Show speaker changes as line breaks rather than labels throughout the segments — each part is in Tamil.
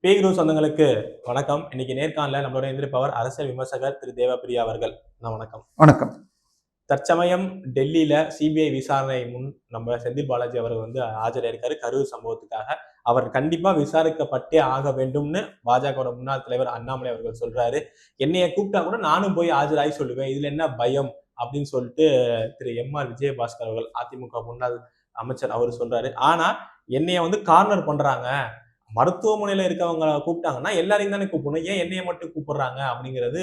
பேகுரு சொந்தங்களுக்கு வணக்கம். இன்னைக்கு நேர்காணல நம்மளோட எந்திரிப்பவர் அரசியல் விமர்சகர் திரு தேவப்பிரியா அவர்கள். வணக்கம்.
வணக்கம்.
தற்சமயம் டெல்லியில சிபிஐ விசாரணை முன் நம்ம செந்தில் பாலாஜி அவர்கள் ஆஜராயிருக்காரு கரூர் சம்பவத்துக்காக. அவர் கண்டிப்பா விசாரிக்கப்பட்டே ஆக வேண்டும்னு பாஜக முன்னாள் தலைவர் அண்ணாமலை அவர்கள் சொல்றாரு. என்னைய கூப்பிட்டா கூட நானும் போய் ஆஜராகி சொல்லுவேன், இதுல என்ன பயம் அப்படின்னு சொல்லிட்டு திரு எம்.ஆர். விஜயபாஸ்கர் அவர்கள் அதிமுக முன்னாள் அமைச்சர் அவர் சொல்றாரு. ஆனா என்னைய கார்னர் பண்றாங்க, மருத்துவமனையில இருக்கவங்க கூப்பிட்டாங்கன்னா எல்லாரையும் தானே கூப்பிடணும், ஏன் என்னைய மட்டும் கூப்பிடுறாங்க அப்படிங்கிறது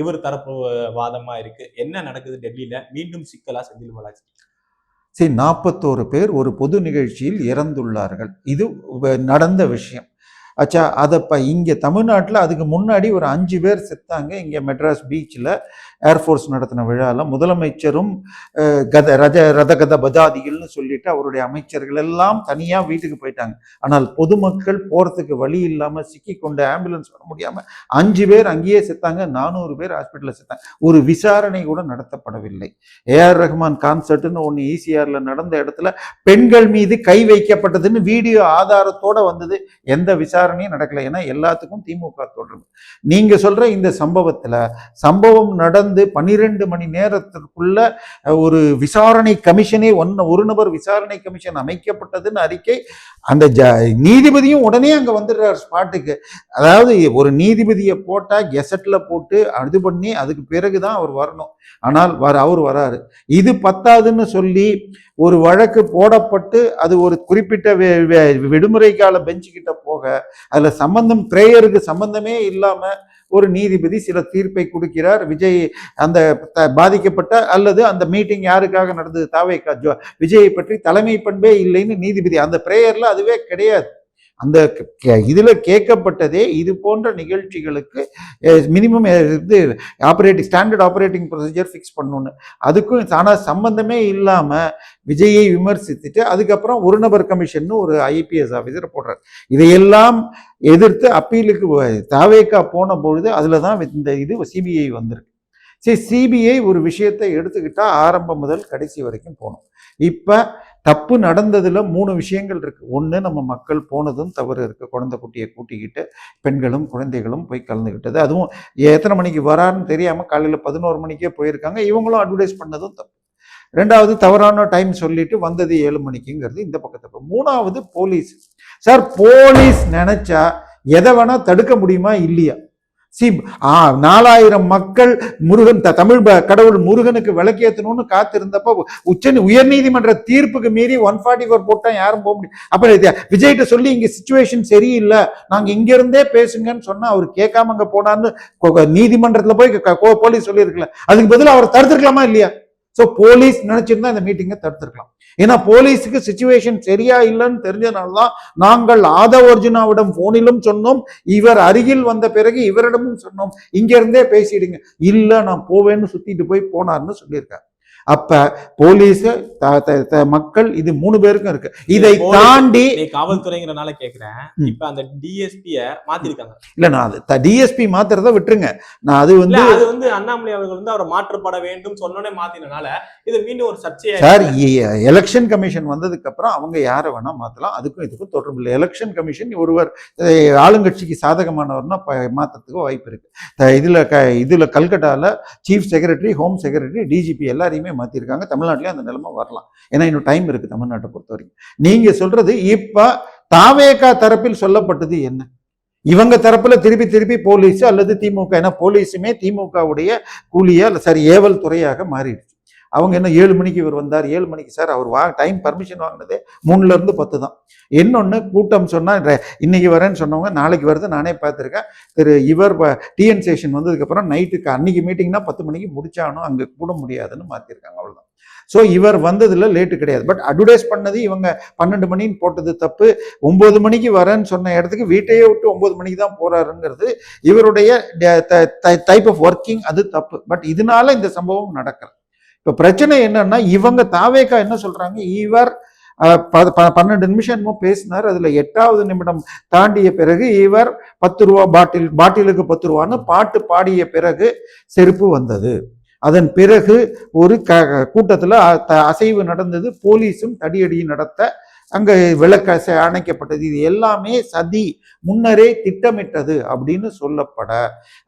இவர் தரப்பு வாதமா இருக்கு. என்ன நடக்குது டெல்லியில? மீண்டும் சிக்கலா செந்தில் பாலாஜி?
41 பேர் ஒரு பொது நிகழ்ச்சியில் இறந்துள்ளார்கள். இது நடந்த விஷயம். அச்சா, அதை இங்கே தமிழ்நாட்டில் அதுக்கு முன்னாடி ஒரு 5 பேர் செத்தாங்க. இங்கே மெட்ராஸ் பீச்சில் ஏர்ஃபோர்ஸ் நடத்தின விழாவில் முதலமைச்சரும் ரதகத பஜாதிகள்னு சொல்லிட்டு அவருடைய அமைச்சர்கள் எல்லாம் தனியாக வீட்டுக்கு போயிட்டாங்க. ஆனால் பொதுமக்கள் போகிறதுக்கு வழி இல்லாமல் சிக்கி கொண்டு ஆம்புலன்ஸ் வர முடியாமல் 5 பேர் அங்கேயே செத்தாங்க. 400 பேர் ஹாஸ்பிட்டலில் செத்தாங்க. ஒரு விசாரணை கூட நடத்தப்படவில்லை. ஏஆர் ரஹ்மான் கான்சர்ட்னு ஒன்று ஈசிஆரில் நடந்த இடத்துல பெண்கள் மீது கை வைக்கப்பட்டதுன்னு வீடியோ ஆதாரத்தோட வந்தது. எந்த விசாரணையும் நடக்கல. ஏன்னா எல்லாத்துக்கும் திமுக தொடர்பு. நீங்க சொல்ற இந்த சம்பவம் நடந்து 12 மணி நேரத்திற்குள்ள ஒரு விசாரணை கமிஷனே ஒரு நபர் விசாரணை கமிஷன் அமைக்கப்பட்டதுன்னு அறிக்கை. அந்த நீதிபதியும் உடனே அங்க வந்துடுறார் ஸ்பாட்டுக்கு. அதாவது ஒரு நீதிபதியை போட்டா கெசட்ல போட்டு இது பண்ணி அதுக்கு பிறகுதான் அவர் வரணும். ஆனால் அவர் வராரு. இது பத்தாதுன்னு சொல்லி ஒரு வழக்கு போடப்பட்டு அது ஒரு குறிப்பிட்ட விடுமுறை கால பெஞ்சு கிட்ட போக அதுல பிரேயருக்கு சம்பந்தமே இல்லாம ஒரு நீதிபதி சில தீர்ப்பை கொடுக்கிறார். விஜய் அந்த பாதிக்கப்பட்ட அல்லது அந்த மீட்டிங் யாருக்காக நடந்தது, தாவேகா விஜயை பற்றி தலைமை பண்பே இல்லைன்னு நீதிபதி அந்த பிரேயர்ல அதுவே கிடையாது. அந்த இதுல கேட்கப்பட்டதே இது போன்ற நிகழ்ச்சிகளுக்கு மினிமம் இது ஸ்டாண்டர்ட் ஆப்ரேட்டிங் ப்ரொசீஜர் ஃபிக்ஸ் பண்ணணும்னு. அதுக்கும் தானா சம்பந்தமே இல்லாம விஜயை விமர்சித்துட்டு அதுக்கப்புறம் ஒரு நபர் கமிஷன் ஒரு ஐபிஎஸ் ஆஃபீஸர் போடுறாரு. இதையெல்லாம் எதிர்த்து அப்பீலுக்கு தாவேகா போன பொழுது அதுலதான் இந்த இது சிபிஐ வந்திருக்கு. சரி, சிபிஐ ஒரு விஷயத்தை எடுத்துக்கிட்டா ஆரம்பம் முதல் கடைசி வரைக்கும் போகணும். இப்ப தப்பு நடந்ததுல 3 விஷயங்கள் இருக்கு. ஒண்ணு, நம்ம மக்கள் போனதும் தவறு இருக்கு. குழந்தை குட்டியை கூட்டிக்கிட்டு பெண்களும் குழந்தைகளும் போய் கலந்துக்கிட்டது. அதுவும் எத்தனை மணிக்கு வரான்னு தெரியாம காலையில 11 மணிக்கே போயிருக்காங்க. இவங்களும் அட்வர்டைஸ் பண்ணதும் தப்பு. 2வது, தவறான டைம் சொல்லிட்டு வந்தது 7 மணிக்குங்கிறது இந்த பக்கத்து. 3வது, போலீஸ். சார், போலீஸ் நினைச்சா எதை வேணா தடுக்க முடியுமா இல்லையா? 4000 மக்கள் முருகன் தமிழ் கடவுள் முருகனுக்கு விளக்கேற்றணும்னு காத்திருந்தப்ப உயர்நீதிமன்ற தீர்ப்புக்கு மீறி 144 போட்டா யாரும் போக முடியும்? அப்ப விஜய்கிட்ட சொல்லி இங்க சிச்சுவேஷன் சரியில்லை, நாங்க இங்க இருந்தே பேசுங்கன்னு சொன்னா அவர் கேட்காம அங்க போனான்னு நீதிமன்றத்துல போய் போலீஸ் சொல்லி இருக்கல. அதுக்கு பதில் அவர் தடுத்திருக்கலாமா இல்லையா? சோ போலீஸ் நினைச்சிருந்தா இந்த மீட்டிங்கை தடுத்திருக்கலாம். ஏன்னா போலீஸுக்கு சிச்சுவேஷன் சரியா இல்லைன்னு தெரிஞ்சதுனாலதான் நாங்கள் ஆதவ் அர்ஜுனாவிடம் போனிலும் சொன்னோம், இவர் அருகில் வந்த பிறகு இவரிடமும் சொன்னோம், இங்க இருந்தே பேசிடுங்க. இல்ல நான் போவேன்னு சுத்திட்டு போனார்னு சொல்லியிருக்காரு. அப்ப போலீஸ் மக்கள் இது 3 பேருக்கும் இருக்கு. இதை தாண்டி
காவல்துறைங்கிறனால கேக்குறேன், இப்ப அந்த டிஎஸ்பிய மாத்திருக்காங்க.
இல்ல, நான் டிஎஸ்பி மாத்துறத விட்டுருங்க. நான் அது
அண்ணாமலை அவர்கள் அவரை மாற்றப்பட வேண்டும் சொன்னோடனே மாத்தினால இது மீண்டும் ஒரு சர்ச்சையா.
சார், எலெக்ஷன் கமிஷன் வந்ததுக்கு அப்புறம் அவங்க யாரை வேணா மாத்தலாம். அதுக்கும் இதுக்கும் தொடர்பு இல்லை. எலெக்ஷன் கமிஷன் ஒருவர் ஆளுங்கட்சிக்கு சாதகமானவர்னா மாற்றத்துக்கு வாய்ப்பு இருக்கு. இதுல கல்கட்டால chief secretary, home secretary, DGP எல்லாரையுமே மாத்திருக்காங்க. தமிழ்நாட்டிலே அந்த நிலைமை வரலாம். ஏன்னா இன்னும் டைம் இருக்கு தமிழ்நாட்டை பொறுத்த வரைக்கும். நீங்க சொல்றது இப்ப தாவேகா தரப்பில் சொல்லப்பட்டது என்ன? இவங்க தரப்புல திருப்பி போலீஸ் அல்லது திமுக, ஏன்னா போலீஸுமே திமுகவுடைய கூலியா ஏவல் துறையாக மாறிடுச்சு. அவங்க என்ன 7 மணிக்கு இவர் வந்தார், 7 மணிக்கு சார் அவர் டைம் பர்மிஷன் வாங்கினதே 3ல இருந்து 10 தான். இன்னொன்னு, கூட்டம் சொன்னா இன்னைக்கு வரேன்னு சொன்னவங்க நாளைக்கு வருது. நானே பார்த்துருக்கேன். இவர் டிஎன் சேஷன் வந்ததுக்கு அப்புறம் நைட்டுக்கு அன்னைக்கு மீட்டிங்னா 10 மணிக்கு முடிச்சானும் அங்க கூட முடியாதுன்னு மாத்திருக்காங்க. அவ்வளவுதான். ஸோ இவர் வந்ததுல லேட்டு கிடையாது. பட் அட்வர்டைஸ் பண்ணது இவங்க 12 மணின்னு போட்டது தப்பு. 9 மணிக்கு வரேன்னு சொன்ன இடத்துக்கு வீட்டையே விட்டு 9 மணிக்கு தான் போறாருங்கிறது இவருடைய டைப் ஆஃப் ஒர்க்கிங், அது தப்பு. பட் இதனால இந்த சம்பவம் நடக்கல. இப்ப பிரச்சனை என்னன்னா, இவங்க தாவேகா என்ன சொல்றாங்க, இவர் 12 நிமிஷம் பேசினார். அதுல 8வது நிமிடம் தாண்டிய பிறகு இவர் 10 ரூபா பாட்டிலுக்கு 10 ரூபான்னு பாட்டு பாடிய பிறகு செருப்பு வந்தது. அதன் பிறகு ஒரு கூட்டத்துல அசைவு நடந்தது. போலீஸும் தடியடி நடத்த அங்கே விளக்கு அணைக்கப்பட்டது. இது எல்லாமே சதி, முன்னரே திட்டமிட்டது அப்படின்னு சொல்லப்பட,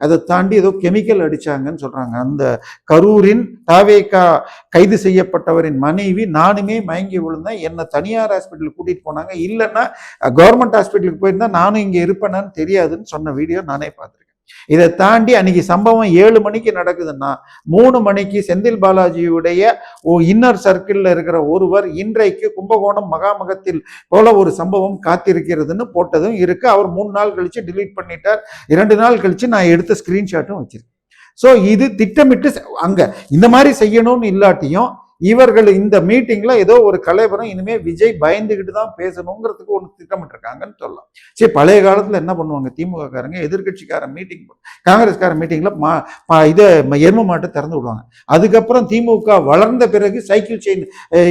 அதை தாண்டி ஏதோ கெமிக்கல் அடிச்சாங்கன்னு சொல்றாங்க. அந்த கரூரின் தாவேகா கைது செய்யப்பட்டவரின் மனைவி, நானுமே மயங்கி விழுந்தேன், என்னை தனியார் ஹாஸ்பிட்டலுக்கு கூட்டிட்டு போனாங்க, இல்லைன்னா கவர்மெண்ட் ஹாஸ்பிட்டலுக்கு போயிருந்தா நானும் இங்கே இருப்பேனான்னு தெரியாதுன்னு சொன்ன வீடியோ நானே பார்த்துருக்கேன். இதை தாண்டி அன்னைக்கு சம்பவம் 7 மணிக்கு நடக்குதுன்னா 3 மணிக்கு செந்தில் பாலாஜியுடைய இன்னர் சர்க்கிள்ல இருக்கிற ஒருவர் இன்றைக்கு கும்பகோணம் மகாமகத்தில் போல ஒரு சம்பவம் காத்திருக்கிறதுன்னு போட்டதும் இருக்கு. அவர் 3 நாள் கழிச்சு டிலீட் பண்ணிட்டார். 2 நாள் கழிச்சு நான் எடுத்த ஸ்கிரீன்ஷாட்டும் வச்சிருக்கேன். ஸோ இது திட்டமிட்டு அங்க இந்த மாதிரி செய்யணும்னு இல்லாட்டியும் இவர்கள் இந்த மீட்டிங்ல ஏதோ ஒரு கலைவரம், இனிமே விஜய் பயந்துகிட்டு தான் பேசணுங்கிறதுக்கு ஒன்று திட்டமிட்டு இருக்காங்கன்னு சொல்லலாம். சரி, பழைய காலத்துல என்ன பண்ணுவாங்க திமுக காரங்க, எதிர்கட்சிக்கார மீட்டிங், காங்கிரஸ்கார மீட்டிங்ல இதை எரும மாட்டை திறந்து விடுவாங்க. அதுக்கப்புறம் திமுக வளர்ந்த பிறகு சைக்கிள் செயின்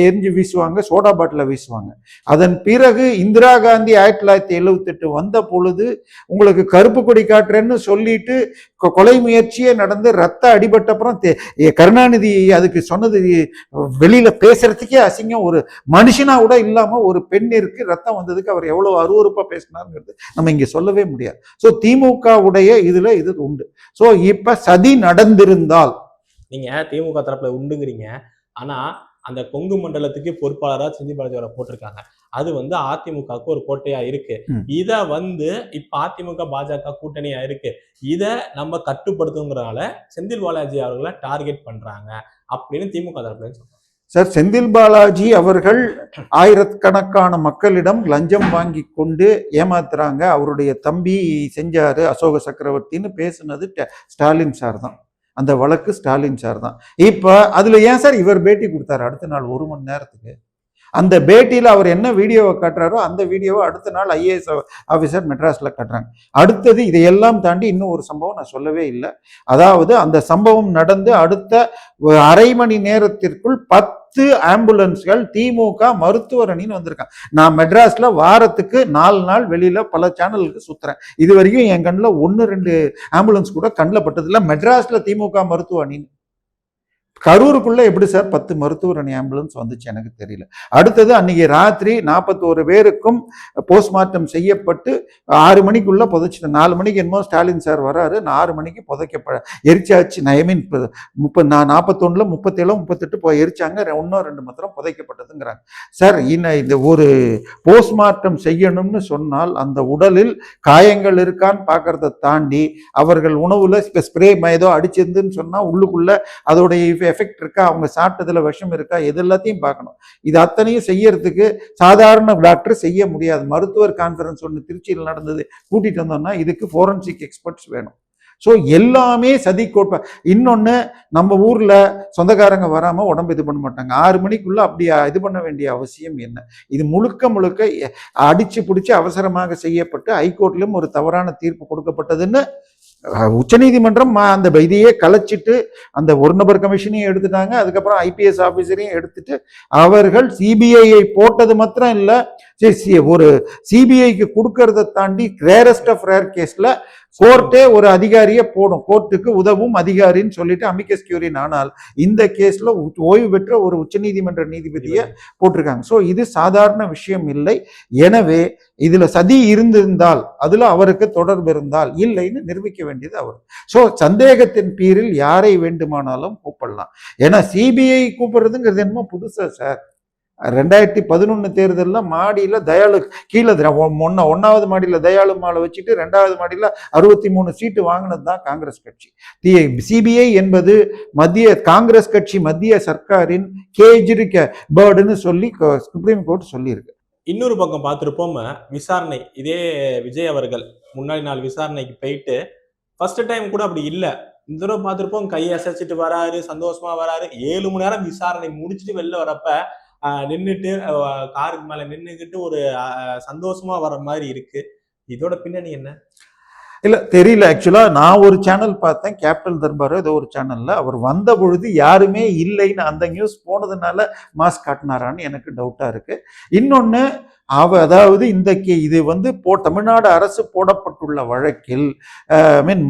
எரிஞ்சு வீசுவாங்க, சோடா பாட்டில வீசுவாங்க. அதன் பிறகு இந்திரா காந்தி 1978 வந்த பொழுது உங்களுக்கு கருப்பு கொடி காட்டுறேன்னு சொல்லிட்டு கொலை முயற்சியே நடந்து ரத்த அடிபட்டப்புறம் கருணாநிதி அதுக்கு சொன்னது வெளியில பேசுறதுக்கே அசிங்கம். ஒரு மனுஷனா கூட இல்லாம ஒரு பெண்ணிற்கு ரத்தம் வந்ததுக்கு அவர் எவ்வளவு அருவருப்பா பேசினாருங்கிறது நம்ம இங்க சொல்லவே முடியாது. சோ திமுக உடைய இதுல இது உண்டு. சோ இப்ப சதி நடந்திருந்தால்,
நீங்க திமுக தரப்புல உண்டுங்கிறீங்க, ஆனா அந்த கொங்கு மண்டலத்துக்கு பொறுப்பாளரா செந்தில் பாலாஜி அவரை போட்டிருக்காங்க. அது அதிமுகவுக்கு ஒரு கோட்டையா இருக்கு. இத இப்ப அதிமுக பாஜக கூட்டணியா இருக்கு. இத நம்ம கட்டுப்படுத்துங்கிறனால செந்தில் பாலாஜி அவர்களை டார்கெட் பண்றாங்க அப்படின்னு திமுக தரப்புல சொல்றாங்க.
சார், செந்தில் பாலாஜி அவர்கள் ஆயிரக்கணக்கான மக்களிடம் லஞ்சம் வாங்கி கொண்டு ஏமாத்துறாங்க, அவருடைய தம்பி செஞ்சாரு அசோக சக்கரவர்த்தின்னு பேசுனது ஸ்டாலின் சார் தான். அந்த வழக்கு ஸ்டாலின் சார் தான். இப்ப அதுல ஏன் சார் இவர் பேட்டி கொடுத்தாரு அடுத்த நாள் 1 மணி நேரத்துக்கு? அந்த பேட்டியில அவர் என்ன வீடியோவை காட்டுறாரோ அந்த வீடியோவை அடுத்த நாள் IAS ஆஃபீஸர் மெட்ராஸ்ல காட்டுறாங்க. அடுத்தது இதையெல்லாம் தாண்டி இன்னும் ஒரு சம்பவம் நான் சொல்லவே இல்லை. அதாவது அந்த சம்பவம் நடந்து அடுத்த அரை மணி நேரத்திற்குள் 10 ஆம்புலன்ஸ்கள் திமுக மருத்துவர் அணின்னு வந்திருக்காங்க. நான் மெட்ராஸ்ல வாரத்துக்கு 4 நாள் வெளியில பல சேனலுக்கு சுத்துறேன். இது வரைக்கும் என் கண்ணில் 1-2 ஆம்புலன்ஸ் கூட கண்ணில் பட்டதில்லை. மெட்ராஸ்ல திமுக மருத்துவ அணின்னு. கரூருக்குள்ள எப்படி சார் 10 மருத்துவர் அணி ஆம்புலன்ஸ் வந்துச்சு எனக்கு தெரியல. அடுத்தது அன்னைக்கு ராத்திரி 41 பேருக்கும் போஸ்ட்மார்ட்டம் செய்யப்பட்டு 6 மணிக்குள்ள புதைச்சிட்டு 4 மணிக்கு என்னமோ ஸ்டாலின் சார் வராரு, 6 மணிக்கு எரிச்சாச்சு. ஐ மீன் 41, 37, 38 எரிச்சாங்க, இன்னும் 2 மாத்திரம் புதைக்கப்பட்டதுங்கிறாங்க. சார், இந்த ஒரு போஸ்ட்மார்ட்டம் செய்யணும்னு சொன்னால் அந்த உடலில் காயங்கள் இருக்கான்னு பார்க்கறத தாண்டி அவர்கள் உணவுல ஸ்ப்ரே ஏதோ அடிச்சிருந்துன்னு சொன்னா உள்ளுக்குள்ள அதோடைய எஃபெக்ட் இருக்கா, அவங்க சாப்பிட்டதுல விஷம் இருக்கா, இது எல்லாத்தையும் பார்க்கணும். இது அத்தனையும் செய்யறதுக்கு சாதாரண டாக்டர் செய்ய முடியாது. மருத்துவர் கான்ஃபரன்ஸ் ஒன்று திருச்சியில் நடந்தது, கூட்டிட்டு வந்தோம்னா இதுக்கு ஃபோரன்சிக் எக்ஸ்பர்ட்ஸ் வேணும். ஸோ எல்லாமே சதி கோட்பா. இன்னொன்று, நம்ம ஊரில் சொந்தக்காரங்க வராமல் உடம்பு இது பண்ண மாட்டாங்க. 6 மணிக்குள்ளே அப்படி இது பண்ண வேண்டிய அவசியம் என்ன? இது முழுக்க அடிச்சு பிடிச்சி அவசரமாக செய்யப்பட்டு ஹைகோர்ட்லையும் ஒரு தவறான தீர்ப்பு கொடுக்கப்பட்டதுன்னு உச்சநீதிமன்றம் அந்த இதையே கலைச்சிட்டு அந்த ஒரு நபர் கமிஷனையும் எடுத்துட்டாங்க. அதுக்கப்புறம் IPS ஆஃபீஸரையும் எடுத்துட்டு அவர்கள் CBI போட்டது மாத்திரம் இல்லை, ஒரு CBIக்கு கொடுக்கறத தாண்டி ரேரஸ்ட் ஆஃப் ரேர் கேஸ்ல கோர்ட்டே ஒரு அதிகாரியை போடும், கோர்ட்டுக்கு உதவும் அதிகாரின்னு சொல்லிட்டு அமிக்கஸ் கியூரின். ஆனால் இந்த கேஸ்ல ஓய்வு பெற்ற ஒரு உச்சநீதிமன்ற நீதிபதியை போட்டிருக்காங்க. ஸோ இது சாதாரண விஷயம் இல்லை. எனவே இதுல சதி இருந்திருந்தால், அதுல அவருக்கு தொடர்பு இருந்தால், இல்லைன்னு நிரூபிக்க வேண்டியது அவர். ஸோ சந்தேகத்தின் பேரில் யாரை வேண்டுமானாலும் கூப்பிடலாம். ஏன்னா CBI கூப்பிடுறதுங்கிறது என்னமோ புதுசா சார். 2011 தேர்தலில் மாடியில் தயாளு கீழே 1வது மாடியில் தயாளு மாலை வச்சுட்டு 2வது மாடியில் 63 சீட்டு வாங்கினது தான் காங்கிரஸ் கட்சி. CBI என்பது மத்திய காங்கிரஸ் கட்சி மத்திய சர்க்காரின் கேஜ்ரி பேர்டுன்னு சொல்லி சுப்ரீம் கோர்ட் சொல்லியிருக்கு.
இன்னொரு பக்கம் பார்த்துருப்போம், விசாரணை இதே விஜய் அவர்கள் முன்னாடி நாள் விசாரணைக்கு போயிட்டு ஃபர்ஸ்ட் டைம் கூட அப்படி இல்லை. இந்த தடவை பார்த்துருப்போம், கையை அசைச்சிட்டு வராரு, சந்தோஷமா வராரு. 7 மணி நேரம் விசாரணை முடிச்சுட்டு வெளில வரப்ப நின்றுட்டு காருக்கு மேல நின்றுக்கிட்டு ஒரு சந்தோஷமா வர மாதிரி இருக்கு. இதோட பின்னணி என்ன?
இல்ல தெரியல. ஆக்சுவலா நான் ஒரு சேனல் பார்த்தேன், கேபிட்டல் தர்பாரோ ஏதோ ஒரு சேனல்ல, அவர் வந்த பொழுது யாருமே இல்லைன்னு அந்த நியூஸ் போனதுனால மாஸ்க் காட்டினாரான்னு எனக்கு டவுட்டா இருக்கு. இன்னொன்னு, அதாவது இன்றைக்கு இது வந்து தமிழ்நாடு அரசு போடப்பட்டுள்ள வழக்கில் மீன்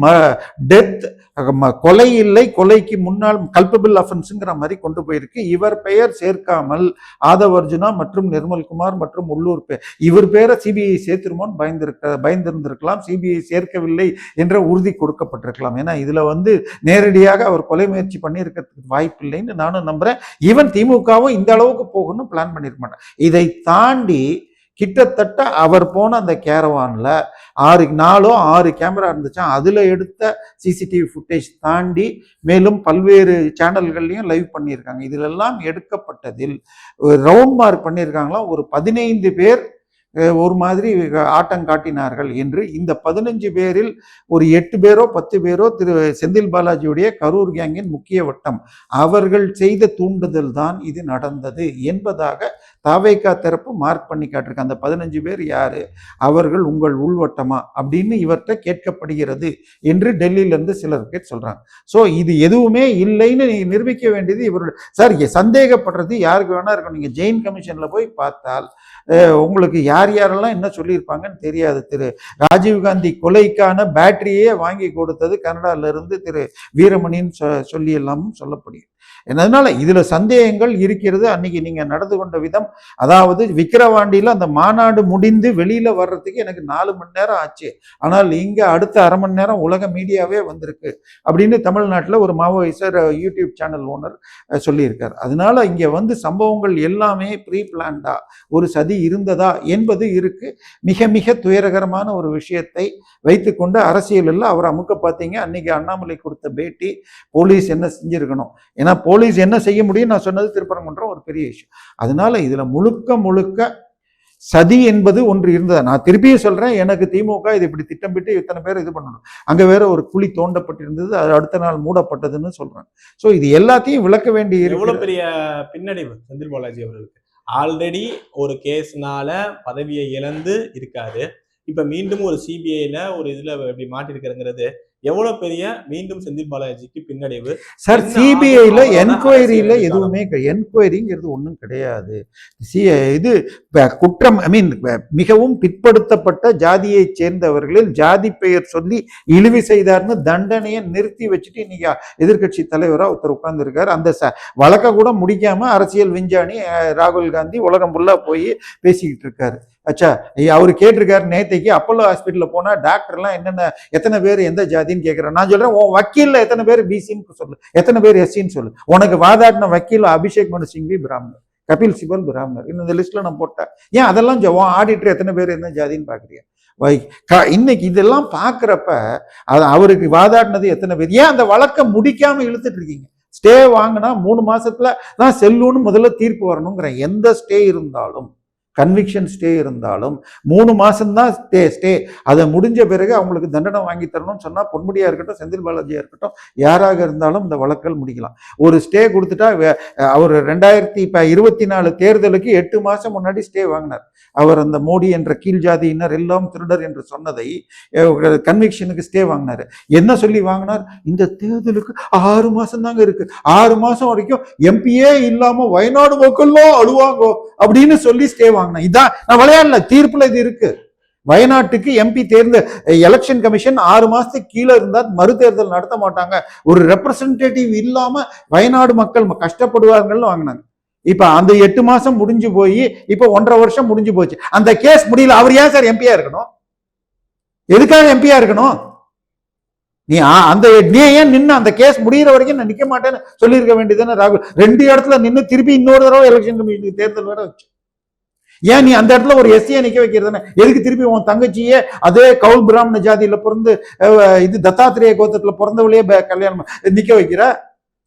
டெத் கொலை இல்லை, கொலைக்கு முன்னால் கல்பபிள் அஃபென்ஸுங்கிற மாதிரி கொண்டு போயிருக்கு. இவர் பெயர் சேர்க்காமல் ஆதவ் அர்ஜுனா மற்றும் நிர்மல்குமார் மற்றும் உள்ளூர் இவர் பேரை சிபிஐ சேர்த்துருமோன்னு பயந்திருந்திருக்கலாம். சிபிஐ சேர்க்கவில்லை என்ற உறுதி கொடுக்கப்பட்டிருக்கலாம். ஏன்னா இதுல வந்து நேரடியாக அவர் கொலை முயற்சி பண்ணியிருக்கிறதுக்கு வாய்ப்பு இல்லைன்னு நானும் நம்புறேன். ஈவன் திமுகவும் இந்த அளவுக்கு போகணும்னு பிளான் பண்ணிருக்க மாட்டேன். இதை தாண்டி கிட்டத்தட்ட அவர் போன அந்த கேரவான்ல 6 கேமரா இருந்துச்சா, அதுல எடுத்த சிசிடிவி ஃபுட்டேஜ் தாண்டி மேலும் பல்வேறு சேனல்கள்லையும் லைவ் பண்ணியிருக்காங்க. இதுல எல்லாம் எடுக்கப்பட்டதில் ரவுண்ட் மார்க் பண்ணியிருக்காங்களா, ஒரு 15 பேர் ஒரு மாதிரி ஆட்டம் காட்டினார்கள் என்று. இந்த 15 பேரில் ஒரு 8 பேரோ 10 பேரோ திரு செந்தில் பாலாஜியுடைய கரூர் கேங்கின் முக்கிய வட்டம், அவர்கள் செய்த தூண்டுதல் தான் இது நடந்தது என்பதாக தாவேகா தரப்பு மார்க் பண்ணி காட்டிருக்கு. அந்த 15 பேர் யாரு, அவர்கள் உங்கள் உள்வட்டமா அப்படின்னு இவர்கிட்ட கேட்கப்படுகிறது என்று டெல்லியிலிருந்து சிலர் சொல்றாங்க. ஸோ இது எதுவுமே இல்லைன்னு நிரூபிக்க வேண்டியது இவருடைய. சார், சந்தேகப்படுறது யாருக்கு வேணா இருக்கும். நீங்க ஜெயின் கமிஷன்ல போய் பார்த்தால் உங்களுக்கு யாரெல்லாம் என்ன சொல்லியிருப்பாங்கன்னு தெரியாது. திரு ராஜீவ்காந்தி கொலைக்கான பேட்டரியே வாங்கி கொடுத்தது கனடால இருந்து திரு வீரமணின்னு சொல்லி எல்லாமும் சொல்லப்படுகிறது. அதனால இதுல சந்தேகங்கள் இருக்கிறது. அன்னைக்கு நீங்க நடந்து கொண்ட விதம், அதாவது விக்கிரவாண்டியில அந்த மாநாடு முடிந்து வெளியில வர்றதுக்கு எனக்கு 4 மணி நேரம் ஆச்சு. ஆனால் இங்க அடுத்த அரை மணி நேரம் உலக மீடியாவே வந்திருக்கு அப்படின்னு தமிழ்நாட்டில் ஒரு மாவோயிஸ்டர் யூடியூப் சேனல் ஓனர் சொல்லியிருக்காரு. அதனால இங்க வந்து சம்பவங்கள் எல்லாமே ப்ரீ பிளான்டா ஒரு சதி இருந்ததா என்பது இருக்கு. மிக மிக துயரகரமான ஒரு விஷயத்தை வைத்துக்கொண்டு அரசியலில் அவர் அமுக்க பார்த்தீங்க. அன்னைக்கு அண்ணாமலை கொடுத்த பேட்டி, போலீஸ் என்ன செஞ்சிருக்கணும், ஏன்னா போலீஸ் என்ன செய்ய முடியும் நான் சொன்னது திருப்பரங்குன்றம் ஒரு பெரிய விஷயம். அதனால இதுல முழுக்க முழுக்க சதி என்பது ஒன்று இருந்தது. நான் திருப்பியும் சொல்றேன், எனக்கு திமுக இது இப்படி திட்டமிட்டு இத்தனை பேர் இது பண்ணணும், அங்க வேற ஒரு குழி தோண்டப்பட்டிருந்தது, அது அடுத்த நாள் மூடப்பட்டதுன்னு சொல்றேன். சோ இது எல்லாத்தையும் விளக்க வேண்டிய
எவ்வளவு பெரிய பின்னடைவு செந்தில் பாலாஜி அவர்களுக்கு. ஆல்ரெடி ஒரு கேஸ்னால பதவியை இழந்து இருக்காரு. இப்ப மீண்டும் ஒரு சிபிஐல ஒரு இதுல இப்படி மாட்டிருக்கிறது எவ்வளவு பெரிய மீண்டும் செந்தில் பாலாஜிக்கு பின்னடைவு.
சார், சிபிஐல என்கொயரியில எதுவுமே என்கொயரிங்கிறது ஒன்றும் கிடையாது. இது குற்றம், மிகவும் பிற்படுத்தப்பட்ட ஜாதியை சேர்ந்தவர்களில் ஜாதி பெயர் சொல்லி இழிவு செய்தார்னு தண்டனையை நிறுத்தி வச்சுட்டு இன்னைக்கு எதிர்கட்சி தலைவரா ஒருத்தர் உட்கார்ந்து இருக்காரு. அந்த வழக்க கூட முடிக்காம அரசியல் விஞ்ஞானி ராகுல் காந்தி உலகம் ஃபுல்லா போய் பேசிக்கிட்டு இருக்காரு. அச்சா, அவரு கேட்டிருக்காரு நேத்தைக்கு அப்போலோ ஹாஸ்பிட்டல்ல போனா டாக்டர்லாம் என்னென்ன எத்தனை பேர் எந்த ஜாதின்னு கேட்கிறேன். நான் சொல்றேன், உன் வக்கீல்ல எத்தனை பேர் பிசின்னு சொல்லு, எத்தனை பேர் எஸ்சின்னு சொல்லு. உனக்கு வாதாடின வக்கீல் அபிஷேக் மனு சிங்வி பிராமணர், கபில் சிபல் பிராமணர், இந்த லிஸ்ட்ல நான் போட்டேன். ஏன் அதெல்லாம் ஆடிட்டர் எத்தனை பேர் என்ன ஜாதின்னு பாக்குறியா? இன்னைக்கு இதெல்லாம் பாக்குறப்ப அவருக்கு வாதாடினது எத்தனை பேர், ஏன் அந்த வழக்கை முடிக்காம இழுத்துட்டு இருக்கீங்க? ஸ்டே வாங்கினா 3 மாசத்துல தான் செல்லுன்னு முதல்ல தீர்ப்பு வரணுங்கிற. எந்த ஸ்டே இருந்தாலும், கன்விக்ஷன் ஸ்டே இருந்தாலும் 3 மாசம்தான் ஸ்டே. அதை முடிஞ்ச பிறகு அவங்களுக்கு தண்டனை வாங்கி தரணும்னு சொன்னா பொன்முடியா இருக்கட்டும், செந்தில் பாலாஜியா இருக்கட்டும், யாராக இருந்தாலும் இந்த வழக்கல் முடிக்கலாம். ஒரு ஸ்டே கொடுத்துட்டா அவர் 2024 தேர்தலுக்கு 8 மாசம் முன்னாடி ஸ்டே வாங்கினார். அவர் அந்த மோடி என்ற கீழ் ஜாதியினர் எல்லாம் திருடர் என்று சொன்னதை கன்விக்ஷனுக்கு ஸ்டே வாங்கினாரு. என்ன சொல்லி வாங்கினார்? இந்த தேர்தலுக்கு 6 மாசம் தாங்க இருக்கு, 6 மாசம் வரைக்கும் எம்பியே இல்லாம வயநாடு மக்கள்லாம் அழுவாங்க அப்படின்னு சொல்லி ஸ்டே வாங்கினார். இதான் நான் விளையாடல, தீர்ப்புல இது இருக்கு. வயநாட்டுக்கு எம்பி தேர்ந்த எலெக்ஷன் கமிஷன் 6 மாசத்துக்கு கீழே இருந்தா மறு தேர்தல் நடத்த மாட்டாங்க, ஒரு ரெப்ரசன்டேட்டிவ் இல்லாம வயநாடு மக்கள் கஷ்டப்படுவார்கள்னு வாங்கினாங்க. இப்ப அந்த 8 மாசம் முடிஞ்சு போய் இப்ப 1.5 வருஷம் முடிஞ்சு போச்சு. அந்த கேஸ் முடியல. அவர் ஏன் சார் எம்பியா இருக்கணும்? எதுக்காக எம்பியா இருக்கணும்? நீ ஏன் நின்று அந்த கேஸ் முடிகிற வரைக்கும் நான் நிக்க மாட்டேன்னு சொல்லியிருக்க வேண்டியதுன்னு ராகுல் 2 இடத்துல நின்று திருப்பி இன்னொரு தடவை எலெக்ஷன் கமிஷனுக்கு தேர்தல் வேற வச்சு. ஏன் நீ அந்த இடத்துல ஒரு எஸ்சியை நிக்க வைக்கிறதுன்னு? எதுக்கு திருப்பி உன் தங்கச்சியே அதே கவுல் பிராமண ஜாதியில பிறந்து இது தத்தாத்திரேய கோத்திரத்துல பிறந்தவளையே கல்யாணம் நிக்க வைக்கிற?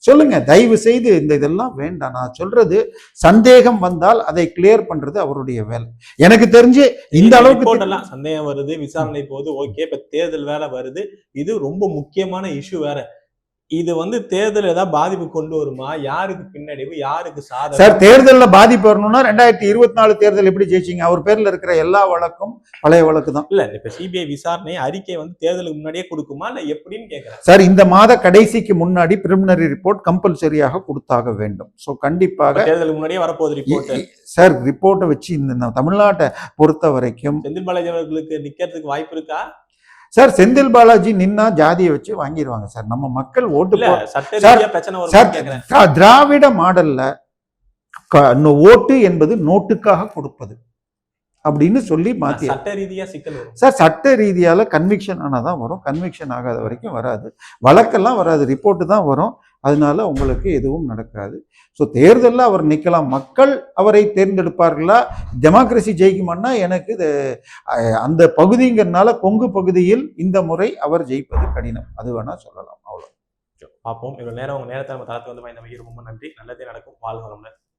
சொல்லுங்க, தயவு செய்து இந்த இதெல்லாம் வேண்டாம். நான் சொல்றது, சந்தேகம் வந்தால் அதை கிளியர் பண்றது அவருடைய வேலை. எனக்கு தெரிஞ்சு இந்த அளவுக்கு
சந்தேகம் வருது, விசாரணை போது ஓகே, இப்ப தேர்தல் வேற வருது, இது ரொம்ப முக்கியமான இஷ்யூ வேற. இது வந்து தேர்தல் ஏதாவது பாதிப்பு கொண்டு வருமா? யாருக்கு பின்னடைவு, யாருக்கு சாதகம்?
சார் தேர்தலில் பாதிப்பு வரணும்னா 2024 தேர்தல் எப்படி ஜெயிச்சிங்க? அவர் பேர்ல இருக்கிற எல்லா வழக்கும் பழைய வழக்கு தான்.
இல்ல இப்ப சிபிஐ விசாரணை அறிக்கை வந்து தேர்தலுக்கு முன்னாடியே கொடுக்குமா இல்ல எப்படின்னு கேக்குறேன்.
சார் இந்த மாத கடைசிக்கு முன்னாடி பிரிலிமினரி ரிப்போர்ட் கம்பல்சரியாக கொடுத்தாக வேண்டும். ஸோ கண்டிப்பாக
தேர்தலுக்கு முன்னாடியே வரப்போகுது ரிப்போர்ட்.
சார் ரிப்போர்ட்டை வச்சு இந்த தமிழ்நாட்டை பொறுத்த வரைக்கும்
செந்தில் பாலாஜி அவர்களுக்கு நிக்கிறதுக்கு வாய்ப்பு இருக்கா?
சார் செந்தில் பாலாஜி நின்னா ஜாதியை வச்சு வாங்கிடுவாங்க சார். நம்ம மக்கள் ஓட்டு
சட்ட ரீதியா பிரச்சனை
சார்
வரும்.
திராவிட மாடல்ல ஓட்டு என்பது நோட்டுக்காக கொடுப்பது அப்படின்னு சொல்லி மாத்தி
சட்ட ரீதியா சிக்கல் வரும்
சார். சட்ட ரீதியால கன்விக்ஷன் ஆனாதான் வரும். கன்விக்ஷன் ஆகாத வரைக்கும் வராது. வழக்கெல்லாம் வராது, ரிப்போர்ட்டு தான் வரும். அதனால உங்களுக்கு எதுவும் நடக்காது. ஸோ தேர்தலில் அவர் நிற்கலாம். மக்கள் அவரை தேர்ந்தெடுப்பார்களா? டெமோக்ரஸி ஜெயிக்குமான்னா எனக்கு இது அந்த பகுதிங்கிறதுனால கொங்கு பகுதியில் இந்த முறை அவர் ஜெயிப்பது கடினம். அது வேணா சொல்லலாம். அவ்வளோ
பார்ப்போம். இவ்வளவு நேரம் உங்க நேரத்தை நம்ம தளத்துக்கு வந்து ரொம்ப நன்றி. நல்லதே நடக்கும். வாழ்க வளமுடன்.